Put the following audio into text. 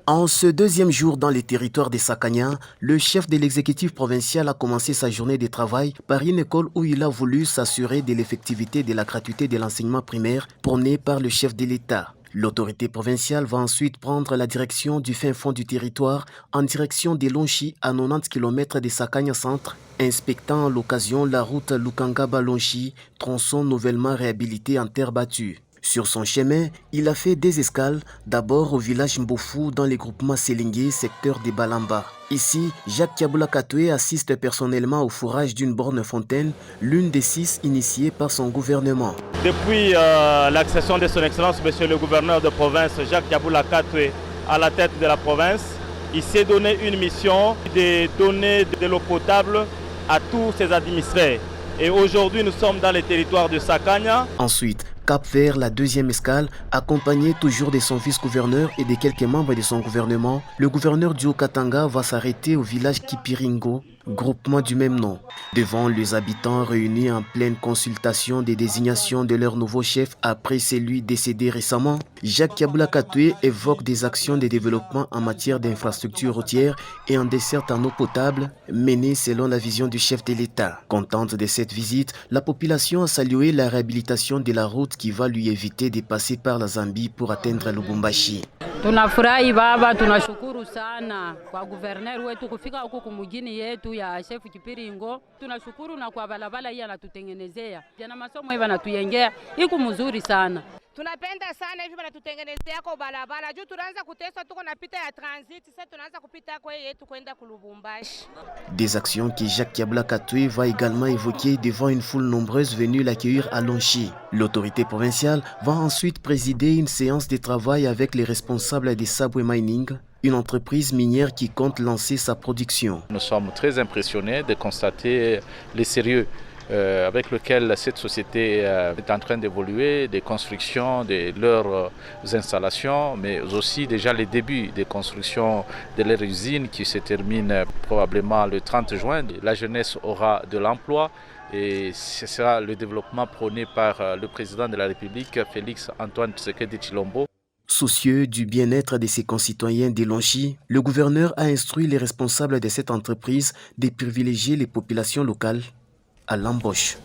En ce deuxième jour dans les territoires des Sakania, le chef de l'exécutif provincial a commencé sa journée de travail par une école où il a voulu s'assurer de l'effectivité et de la gratuité de l'enseignement primaire prôné par le chef de l'État. L'autorité provinciale va ensuite prendre la direction du fin fond du territoire en direction de Lonchi à 90 km de Sakania Centre, inspectant à l'occasion la route Lukangaba-Lonchi, tronçon nouvellement réhabilité en terre battue. Sur son chemin, il a fait des escales, d'abord au village Mbofu dans les groupements Sélingué, secteur de Balamba. Ici, Jacques Kiaboula Katoué assiste personnellement au fourrage d'une borne fontaine, l'une des 6 initiées par son gouvernement. Depuis l'accession de son Excellence, Monsieur le gouverneur de province, Jacques Kiaboula Katoué, à la tête de la province, il s'est donné une mission de donner de l'eau potable à tous ses administrés. Et aujourd'hui, nous sommes dans les territoires de Sakania. Ensuite, cap vers la deuxième escale, accompagné toujours de son vice-gouverneur et de quelques membres de son gouvernement, le gouverneur du Haut-Katanga va s'arrêter au village Kipiringo, groupement du même nom. Devant les habitants réunis en pleine consultation des désignations de leur nouveau chef après celui décédé récemment, Jacques Kiaboula Katoué évoque des actions de développement en matière d'infrastructures routières et en dessert en eau potable menées selon la vision du chef de l'État. Contente de cette visite, la population a salué la réhabilitation de la route qui va lui éviter de passer par la Zambie pour atteindre Lubumbashi. Tunafurahi baba, tunashukuru sana kwa guverner wetu kufika huku kumujini yetu ya chef Kipiringo. Tunashukuru na kwa balabala hii anatutengenezea. Jana masomo hivi anatuyengea. Iko mzuri sana. Tunapenda sana hivi wanatutengenezea kwa barabara. Juu tunaanza kuteswa tuko na pita ya transit, sasa tunaanza kupita kwa yetu kwenda Kulubumbashi. Des actions que Jacques Kiaboula Katoué va également évoquer devant une foule nombreuse venue l'accueillir à Lonchi. L'autorité provinciale va ensuite présider une séance de travail avec les responsables des Sabwe Mining, une entreprise minière qui compte lancer sa production. Nous sommes très impressionnés de constater le sérieux avec lequel cette société est en train d'évoluer, des constructions de leurs installations, mais aussi déjà les débuts des constructions de leur usine qui se terminent probablement le 30 juin. La jeunesse aura de l'emploi et ce sera le développement prôné par le président de la République, Félix Antoine Tshisekedi Tshilombo. Soucieux du bien-être de ses concitoyens de Lonchi, le gouverneur a instruit les responsables de cette entreprise de privilégier les populations locales à l'embauche.